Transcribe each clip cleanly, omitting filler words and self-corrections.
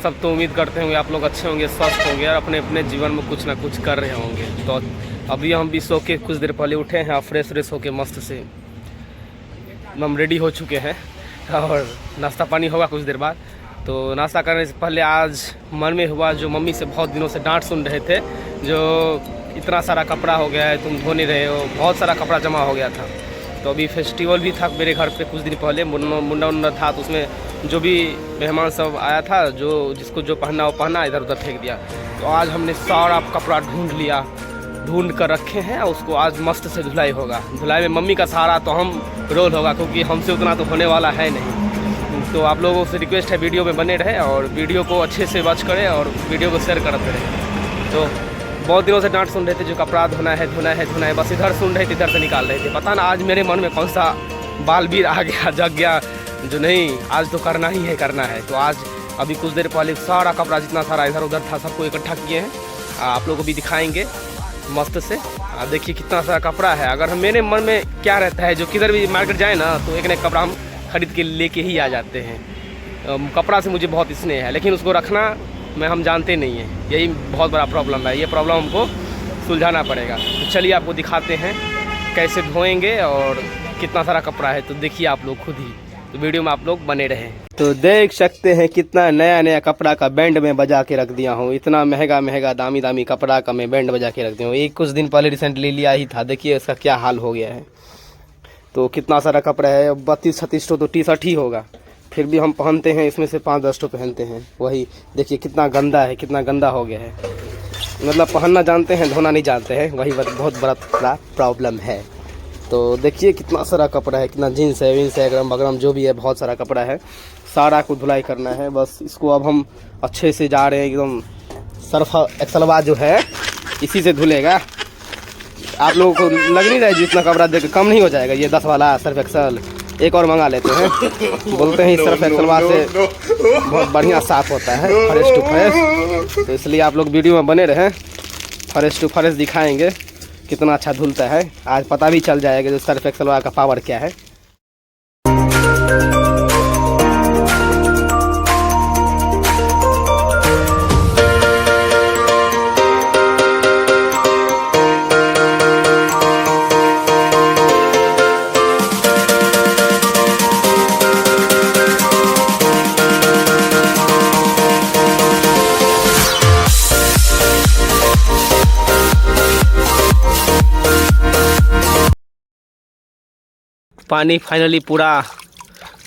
सब तो उम्मीद करते होंगे आप लोग अच्छे होंगे, स्वस्थ होंगे और अपने अपने जीवन में कुछ ना कुछ कर रहे होंगे। तो अभी हम भी सो के कुछ देर पहले उठे हैं, फ्रेश व्रेश होके मस्त से हम रेडी हो चुके हैं और नाश्ता पानी होगा कुछ देर बाद। तो नाश्ता करने से पहले आज मन में हुआ, जो मम्मी से बहुत दिनों से डांट सुन रहे थे, जो इतना सारा कपड़ा हो गया है, तुम धो नहीं रहे हो, बहुत सारा कपड़ा जमा हो गया था। तो अभी फेस्टिवल भी था मेरे घर पे कुछ दिन पहले, मुंडा उंडा था, तो उसमें जो भी मेहमान सब आया था, जो जिसको जो पहनना वो पहना, इधर उधर फेंक दिया। तो आज हमने सारा कपड़ा ढूंढ कर रखे हैं, उसको आज मस्त से धुलाई होगा। धुलाई में मम्मी का सहारा तो हम रोल होगा, क्योंकि हमसे उतना तो होने वाला है नहीं। तो आप लोगों से रिक्वेस्ट है वीडियो में बने रहे और वीडियो को अच्छे से वॉच करें और वीडियो को शेयर करते रहें। तो बहुत दिनों से डांट सुन रहे थे, जो कपड़ा धोना है, बस इधर सुन रहे थे, इधर से निकाल रहे थे। पता ना आज मेरे मन में कौन सा बालवीर आ गया, जग गया, जो नहीं आज तो करना ही है, करना है। तो आज अभी कुछ देर पहले सारा कपड़ा जितना सारा इधर उधर था सबको इकट्ठा किए हैं, आप लोगों को भी दिखाएंगे मस्त से। देखिए कितना सारा कपड़ा है। अगर हम मेरे मन में क्या रहता है, जो किधर भी मार्केट जाए ना, तो एक न एक कपड़ा हम खरीद के लेके ही आ जाते हैं। कपड़ा से मुझे बहुत स्नेह है, लेकिन उसको रखना हम जानते नहीं हैं, यही बहुत बड़ा प्रॉब्लम है। ये प्रॉब्लम हमको सुलझाना पड़ेगा। तो चलिए आपको दिखाते हैं कैसे धोएंगे और कितना सारा कपड़ा है, तो देखिए आप लोग खुद ही। तो वीडियो में आप लोग बने रहें। तो देख सकते हैं कितना नया नया कपड़ा का बैंड में बजा के रख दिया हूँ। इतना महंगा दामी दामी कपड़ा का मैं बैंड बजा के रख दिया हूँ। एक कुछ दिन पहले रिसेंटली लिया ही था, देखिए इसका क्या हाल हो गया है। तो कितना सारा कपड़ा है, 32-36 तो टी शर्ट ही होगा, फिर भी हम पहनते हैं, इसमें से 5-10 तो पहनते हैं। वही देखिए कितना गंदा है, कितना गंदा हो गया है। मतलब पहनना जानते हैं, धोना नहीं जानते हैं, वही बहुत बड़ा प्रॉब्लम है। तो देखिए कितना सारा कपड़ा है, कितना जीन्स है, विंस है, अगरम बगरम जो भी है, बहुत सारा कपड़ा है। सारा को धुलाई करना है। बस इसको अब हम अच्छे से जा रहे हैं, एकदम सर्फ एक्सलवा जो है इसी से धुलेगा। आप लोगों को लग नहीं रहा है जितना कपड़ा देख कम नहीं हो जाएगा? ये 10 वाला सर्फ एक्सल एक और मंगा लेते हैं। बोलते हैं सर्फ एक्सलवा से बहुत बढ़िया साफ होता है, फ्रेश टू फ्रेश। तो इसलिए आप लोग वीडियो में बने रहें, फ्रेश टू फ्रेश दिखाएंगे कितना अच्छा धुलता है। आज पता भी चल जाएगा जो सर्फ एक्सलवा का पावर क्या है। पानी फाइनली पूरा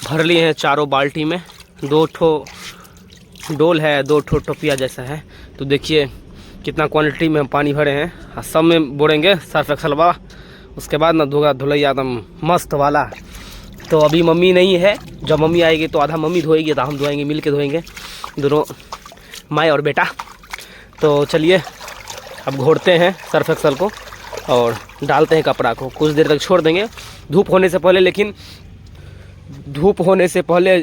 भर लिए हैं चारों बाल्टी में। 2 ठो डोल है, 2 ठो टोपिया जैसा है। तो देखिए कितना क्वांटिटी में हम पानी भरे हैं। सब में बोरेंगे सर्फ एक्सलवा, उसके बाद ना धुलैया एकदम मस्त वाला। तो अभी मम्मी नहीं है, जब मम्मी आएगी तो आधा मम्मी धोएगी, तो हम धोएंगे, मिल के धोएंगे दोनों, माँ और बेटा। तो चलिए अब घोड़ते हैं सर्फ एक्सल को और डालते हैं कपड़ा को, कुछ देर तक छोड़ देंगे धूप होने से पहले। लेकिन धूप होने से पहले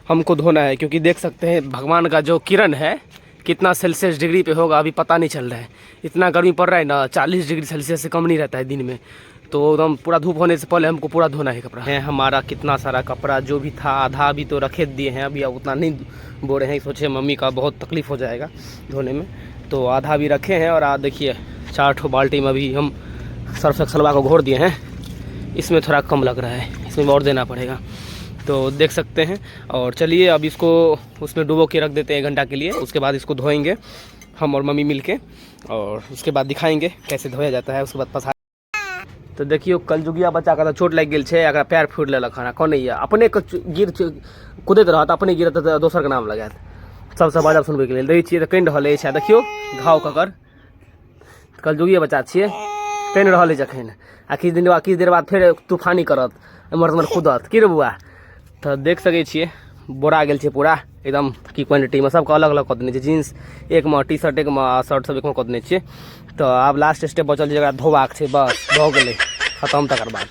हमको धोना है, क्योंकि देख सकते हैं भगवान का जो किरण है कितना सेल्सियस डिग्री पे होगा, अभी पता नहीं चल रहा है। इतना गर्मी पड़ रहा है ना, 40 डिग्री सेल्सियस से कम नहीं रहता है दिन में। तो एकदम पूरा धूप होने से पहले हमको पूरा धोना है कपड़ा। है हमारा कितना सारा कपड़ा जो भी था, आधा अभी तो रखे दिए हैं, अभी उतना नहीं बो रहे हैं, सोचे मम्मी का बहुत तकलीफ़ हो जाएगा धोने में, तो आधा भी रखे हैं। और देखिए 4 ठो बाल्टी में अभी हम सर्फ एक्सलवा को घोर दिए हैं। इसमें थोड़ा कम लग रहा है, इसमें और देना पड़ेगा, तो देख सकते हैं। और चलिए अब इसको उसमें डुबो के रख देते हैं 1 घंटा के लिए। उसके बाद इसको धोएंगे हम और मम्मी मिल के, और उसके बाद दिखाएंगे कैसे धोया जाता है। उसके बाद पसा। तो देखियो कल जुगिया बच्चा का चोट लग गई है, अगर पैर फूट लेलक खाना कौन नहीं है, अपने गिर कूदत रहा, अपने गिरत दोसर के नाम लगात। सबसे बाजब सुनबे के लिए दै छियै, तो कहि रहल अछि। देखियो घाव ककर कल जुगिया बच्चा छियै, कहि रहल अछि अखन। आ किछु देर बाद फिर तूफानी करत, एम्हर कूदत की रे बुआ। तो देख सकै छियै बोरा गेल छै पूरा एकदम की क्वांटिटी में, सबके अलग अलग कऽ देने छै। जीन्स एक में, टी शर्ट एक में, शर्ट सब एक में कऽ देने छियै। तो आब लास्ट स्टेप बचल छै, जकरा धोबाक छै, बस भऽ गेलै खत्म। तकर बाद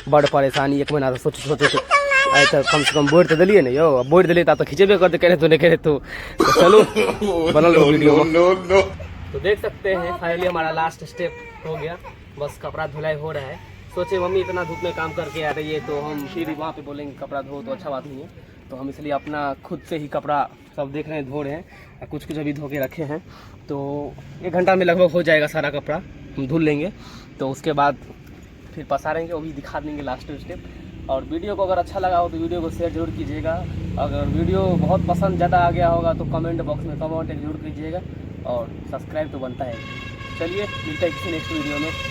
बड़ परेशानी, 1 महीना से सोचैत आइ तक कम से कम बोरि तऽ देलियै ने यौ, बोरि देलियै तऽ खिंचेबे करते, करे तो नहीं करे तो चलो बनल वीडियो में। तो देख सकते हैं फाइनली हमारा लास्ट स्टेप हो गया, बस कपड़ा धुलाई हो रहा है। सोचे मम्मी इतना धूप में काम करके आ रही है, तो हम फिर वहाँ पे बोलेंगे कपड़ा धो, तो अच्छा बात नहीं है। तो हम इसलिए अपना खुद से ही कपड़ा सब देख रहे हैं, धो रहे हैं, कुछ कुछ अभी धो के रखे हैं। तो 1 घंटा में लगभग हो जाएगा सारा कपड़ा, हम धुल लेंगे। तो उसके बाद फिर पसारेंगे, वो भी दिखा देंगे लास्ट स्टेप। और वीडियो को अगर अच्छा लगा हो तो वीडियो को शेयर जरूर कीजिएगा। अगर वीडियो बहुत पसंद ज़्यादा आ गया होगा तो कमेंट बॉक्स में कमेंट जरूर कीजिएगा, और सब्सक्राइब तो बनता है। चलिए मिलते हैं किसी नेक्स्ट वीडियो में।